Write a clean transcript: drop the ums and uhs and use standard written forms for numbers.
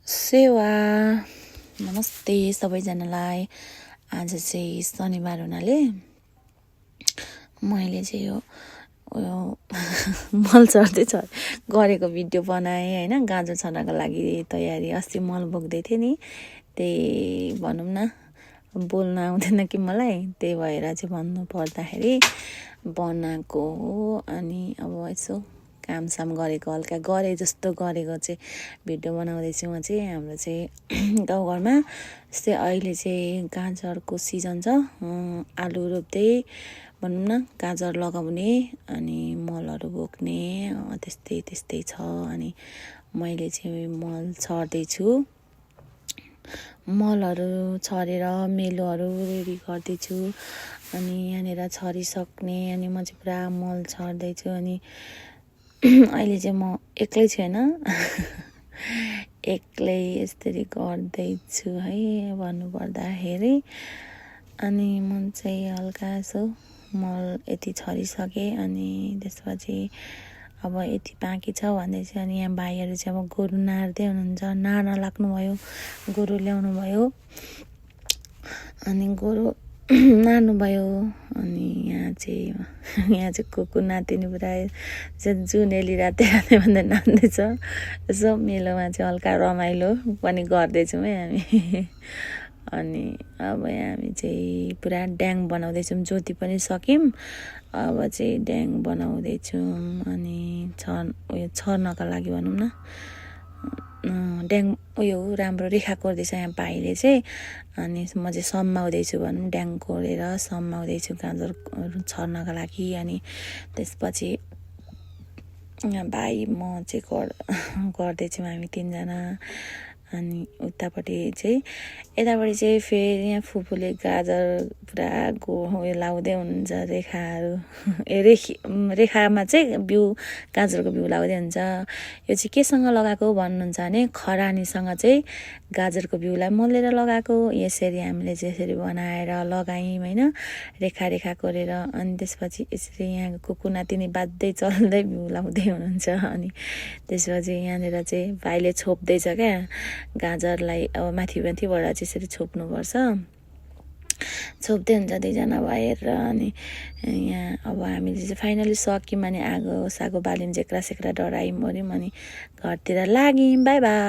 सेवा नमस्ते सबैजनालाई। आज चाहिँ शनिबार हुनाले मैले चाहिँ यो मल छर्दै गरेको भिडियो बनाएँ होइन। गाजर छर्नको लागि तयारी। अस्ति मल बोक्दै थिएँ नि, त्यही भनौँ न बोल्न आउँदैन कि मलाई, त्यही भएर चाहिँ भन्नु पर्दाखेरि बनाएको हो। अनि अब यसो कामसाम गरेको हल्का गरे जस्तो गरेको चाहिँ भिडियो बनाउँदैछु म चाहिँ। हाम्रो चाहिँ गाउँघरमा यस्तै अहिले चाहिँ गाजरको सिजन छ। आलु रोप्दै भनौँ न गाजर लगाउने अनि मलहरू बोक्ने त्यस्तै छ। अनि मैले चाहिँ मल छर्दैछु, मलहरू छरेर मेलोहरू रेडी गर्दैछु। अनि यहाँनिर छरिसक्ने अनि म चाहिँ पुरा मल छर्दैछु। अनि अहिले चाहिँ म एक्लै छु होइन, एक्लै यसरी गर्दैछु है भन्नुपर्दाखेरि। अनि म चाहिँ हल्का यसो मल यति छरिसकेँ। अनि त्यसपछि अब यति बाँकी छ भन्दै चाहिँ अनि यहाँ भाइहरू चाहिँ अब गोरु नार्दै हुनुहुन्छ, नार्न लाग्नुभयो, गोरु ल्याउनु भयो अनि गोरु नार्नुभयो। अनि यहाँ चाहिँ कुकुर नातिनी पुरा जुनेली राते भन्दै नाच्दैछ। यसो मेलोमा चाहिँ हल्का रमाइलो पनि गर्दैछौँ है हामी। अनि अब हामी चाहिँ पुरा ड्याङ बनाउँदैछौँ, ज्योति पनि सक्यौँ, अब चाहिँ ड्याङ बनाउँदैछौँ। अनि छर्नका लागि भनौँ न ड्याङ उयो राम्रो रेखा कोर्दैछ यहाँ भाइले चाहिँ। अनि म चाहिँ सम्माउँदैछु भनौँ, ड्याङ कोरेर सम्माउँदैछु गाजरहरू छर्नका लागि। अनि त्यसपछि भाइ म चाहिँ गर्दैछौँ हामी तिनजना। अनि यतापट्टि चाहिँ फेरि यहाँ फुपूले गाजर पुरा उयो लाउँदै हुनुहुन्छ, रेखाहरू रेखामा चाहिँ बिउ गाजरको बिउ लाउँदै हुन्छ। यो चाहिँ केसँग लगाएको भन्नुहुन्छ भने खरानीसँग चाहिँ गाजरको बिउलाई मोलेर लगाएको। यसरी हामीले चाहिँ यसरी बनाएर लगायौँ होइन, रेखा कोरेर। अनि त्यसपछि यसरी यहाँ कुकुर नातिनी बाध्दै चल्दै बिउ लाउँदै हुनुहुन्छ। अनि त्यसपछि यहाँनिर चाहिँ भाइले छोप्दैछ क्या गाजरलाई। अब माथिबाट चाहिँ यसरी छोप्नुपर्छ, छोप्दै हुन्छ दुईजना भएर। अनि यहाँ अब हामीले चाहिँ फाइनली सक्यौँ। अनि आगो सागो बाल्यौँ, जेक्रा सेक्रा डढायौँ ओर्यौँ अनि घरतिर लाग्यौँ। By by.